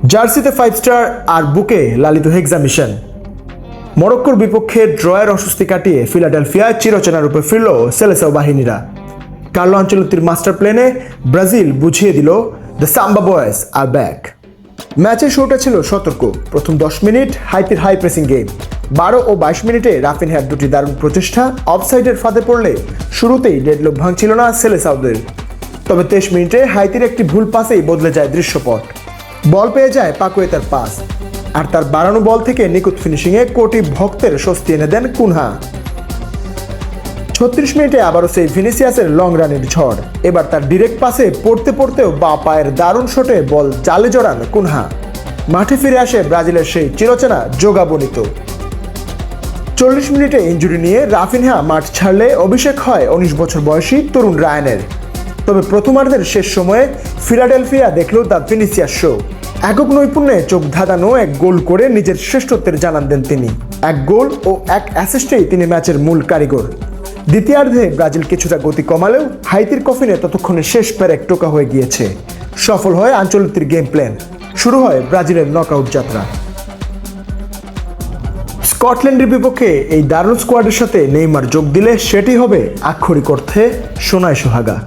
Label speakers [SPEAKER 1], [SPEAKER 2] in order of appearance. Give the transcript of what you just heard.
[SPEAKER 1] জার্সিতে 5 স্টার আর বুকে লালিত হেক্সা মিশন। মরক্কোর বিপক্ষে ড্রয়ের অস্বস্তি কাটিয়ে ফিলাডেলফিয়ায় চিরচেনা রূপে ফিরল সেলেসাও বাহিনীরা। কার্লো আনচেলত্তির মাস্টার প্ল্যানে ব্রাজিল বুঝিয়ে দিল the samba boys are back. ম্যাচের শুরুটা ছিল সতর্ক। প্রথম 10 মিনিট হাইতির হাই প্রেসিং গেম। 12 ও 22 মিনিটে রাফিনহার দুটি দারুণ প্রচেষ্টা অফসাইডের ফাঁদে পড়লে শুরুতেই ডেডলক ভাঙছিল না সেলেসাওদের। তবে 23 মিনিটে হাইতির একটি ভুল পাসেই বদলে যায় দৃশ্যপট। বল পেয়ে যায় পাকুয়েতার পাস, আর তার বাড়ানো বল থেকে নিখুঁত ফিনিশিংয়ে কোটি ভক্তের স্বস্তি এনে দেন কুনহা। 36 মিনিটে আবারও সেই ভিনিসিয়াসের লং রানের ঝড়। এবার তার ডিরেক্ট পাসে পড়তে পড়তেও বা পায়ের দারুণ শটে বল জালে জড়ান কুনহা। মাঠে ফিরে আসে ব্রাজিলের সেই চিরচেনা যোগাবনিত। 40 মিনিটে ইনজুরি নিয়ে রাফিনহা মাঠ ছাড়লে অভিষেক হয় 19 বছর বয়সী তরুণ রায়ানের। তবে প্রথমার্ধের শেষ সময়ে ফিলাডেলফিয়া দেখল দ্য ভিনিসিয়াস শো। একক নৈপুণ্যে চোখ ধাঁধানো এক গোল করে নিজের শ্রেষ্ঠত্বের জানান দেন তিনি। এক গোল ও এক অ্যাসিস্টেই তিনি ম্যাচের মূল কারিগর। দ্বিতীয়ার্ধে ব্রাজিল কিছুটা গতি কমালেও হাইতির কফিনে ততক্ষণে শেষ পেরেক টোকা হয়ে গিয়েছে। সফল হয় আনচেলত্তির গেম প্ল্যান। শুরু হয় ব্রাজিলের নকআউট যাত্রা। স্কটল্যান্ডের বিপক্ষে এই দারুণ স্কোয়াডের সাথে নেইমার যোগ দিলে সেটি হবে আক্ষরিক অর্থে সোনায় সোহাগা।